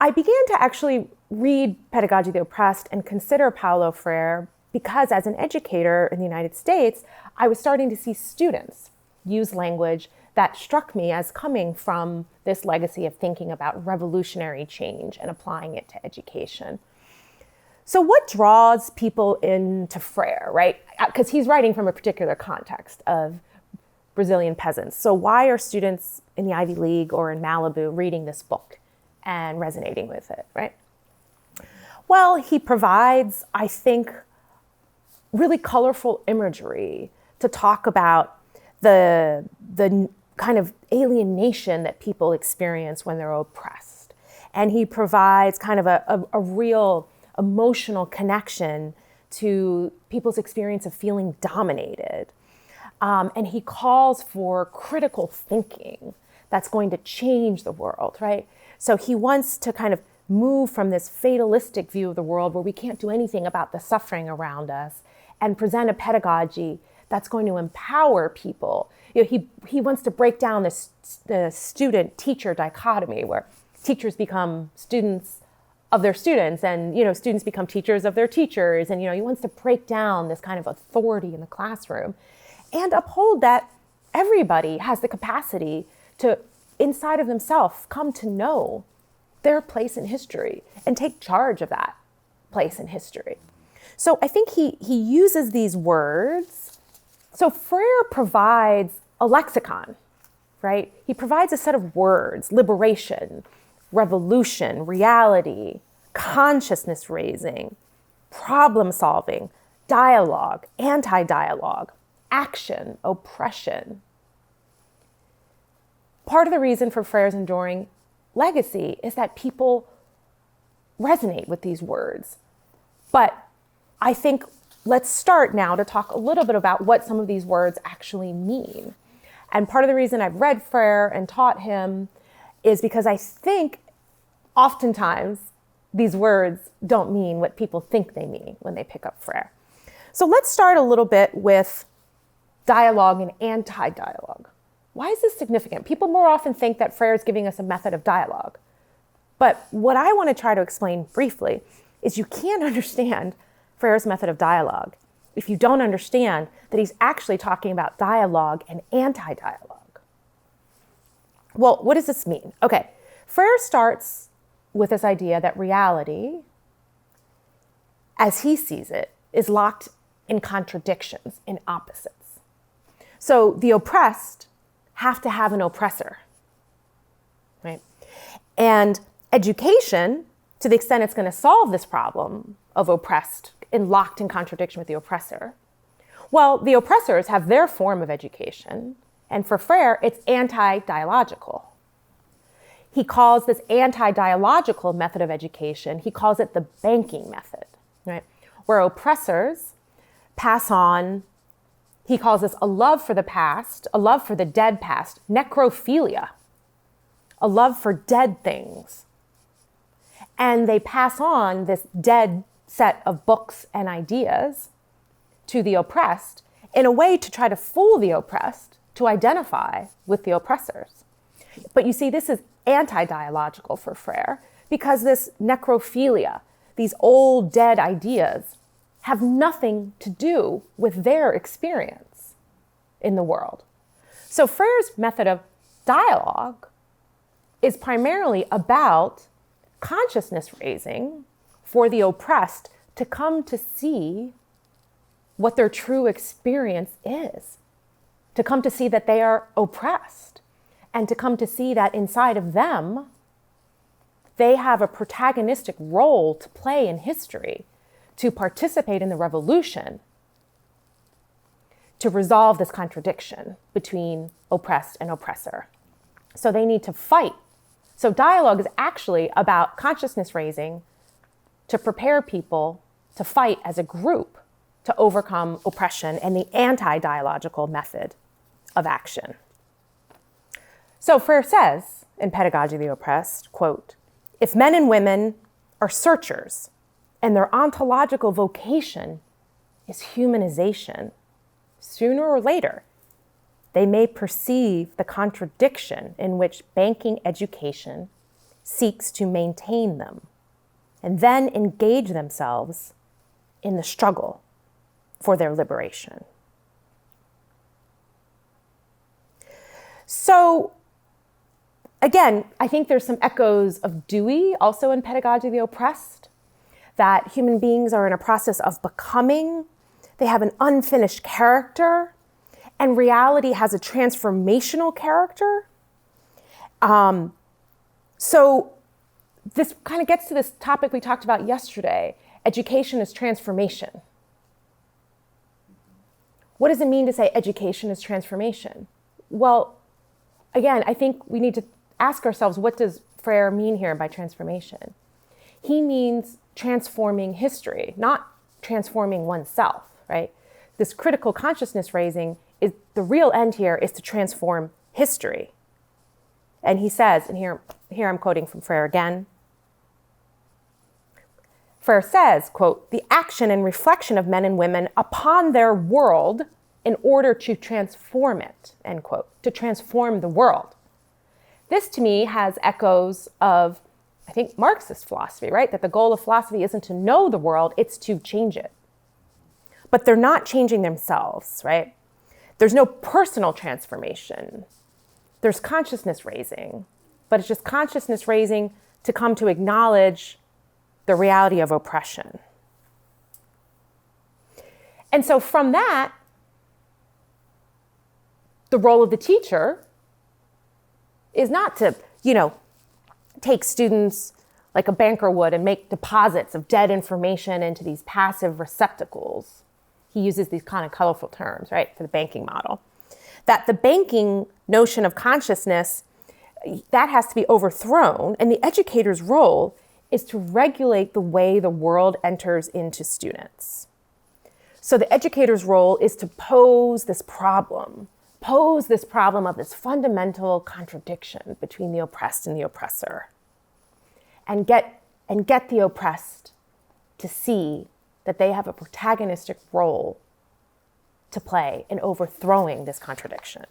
I began to actually read Pedagogy of the Oppressed and consider Paulo Freire because as an educator in the United States, I was starting to see students use language that struck me as coming from this legacy of thinking about revolutionary change and applying it to education. So what draws people into Freire, right? Because he's writing from a particular context of Brazilian peasants. So why are students in the Ivy League or in Malibu reading this book and resonating with it, right? Well, he provides, I think, really colorful imagery to talk about the kind of alienation that people experience when they're oppressed. And he provides kind of a real emotional connection to people's experience of feeling dominated. And he calls for critical thinking that's going to change the world, right? So he wants to kind of move from this fatalistic view of the world where we can't do anything about the suffering around us and present a pedagogy that's going to empower people. You know, he wants to break down the student-teacher dichotomy where teachers become students of their students and, you know, students become teachers of their teachers. And, you know, he wants to break down this kind of authority in the classroom and uphold that everybody has the capacity to, inside of themselves, come to know their place in history and take charge of that place in history. So I think he uses these words. So Freire provides a lexicon, right? He provides a set of words: liberation, revolution, reality, consciousness raising, problem solving, dialogue, anti-dialogue, action, oppression. Part of the reason for Freire's enduring legacy is that people resonate with these words. But I think let's start now to talk a little bit about what some of these words actually mean. And part of the reason I've read Freire and taught him is because I think oftentimes these words don't mean what people think they mean when they pick up Freire. So let's start a little bit with dialogue and anti-dialogue. Why is this significant? People more often think that Freire is giving us a method of dialogue. But what I want to try to explain briefly is you can't understand Freire's method of dialogue if you don't understand that he's actually talking about dialogue and anti-dialogue. Well, what does this mean? Okay, Freire starts with this idea that reality, as he sees it, is locked in contradictions, in opposites. So the oppressed have to have an oppressor, right? And education, to the extent it's going to solve this problem of oppressed and locked in contradiction with the oppressor, well, the oppressors have their form of education, and for Freire, it's anti-dialogical. He calls this anti-dialogical method of education, he calls it the banking method, right? Where oppressors pass on, he calls this a love for the past, a love for the dead past, necrophilia, a love for dead things. And they pass on this dead set of books and ideas to the oppressed in a way to try to fool the oppressed to identify with the oppressors. But you see, this is anti-dialogical for Freire because this necrophilia, these old dead ideas, have nothing to do with their experience in the world. So Freire's method of dialogue is primarily about consciousness raising for the oppressed to come to see what their true experience is, to come to see that they are oppressed, and to come to see that inside of them, they have a protagonistic role to play in history, to participate in the revolution, to resolve this contradiction between oppressed and oppressor. So they need to fight. So dialogue is actually about consciousness raising to prepare people to fight as a group to overcome oppression and the anti-dialogical method of action. So Freire says in Pedagogy of the Oppressed, quote, "If men and women are searchers and their ontological vocation is humanization, sooner or later, they may perceive the contradiction in which banking education seeks to maintain them and then engage themselves in the struggle for their liberation. So, again, I think there's some echoes of Dewey also in Pedagogy of the Oppressed, that human beings are in a process of becoming, they have an unfinished character, and reality has a transformational character. So this kind of gets to this topic we talked about yesterday. Education is transformation. What does it mean to say education is transformation? Well, again, I think we need to ask ourselves, what does Freire mean here by transformation? He means transforming history, not transforming oneself, right? This critical consciousness raising is the real end here is to transform history. And he says, and here I'm quoting from Freire again. Freire says, quote, "The action and reflection of men and women upon their world in order to transform it," end quote, to transform the world. This to me has echoes of, I think, Marxist philosophy, right? That the goal of philosophy isn't to know the world, it's to change it. But they're not changing themselves, right? There's no personal transformation. There's consciousness raising, but it's just consciousness raising to come to acknowledge the reality of oppression. And so from that, the role of the teacher is not to, take students like a banker would and make deposits of dead information into these passive receptacles. He uses these kind of colorful terms, right, for the banking model. That the banking notion of consciousness, that has to be overthrown, and the educator's role is to regulate the way the world enters into students. So the educator's role is to pose this problem of this fundamental contradiction between the oppressed and the oppressor, and get the oppressed to see that they have a protagonistic role to play in overthrowing this contradiction.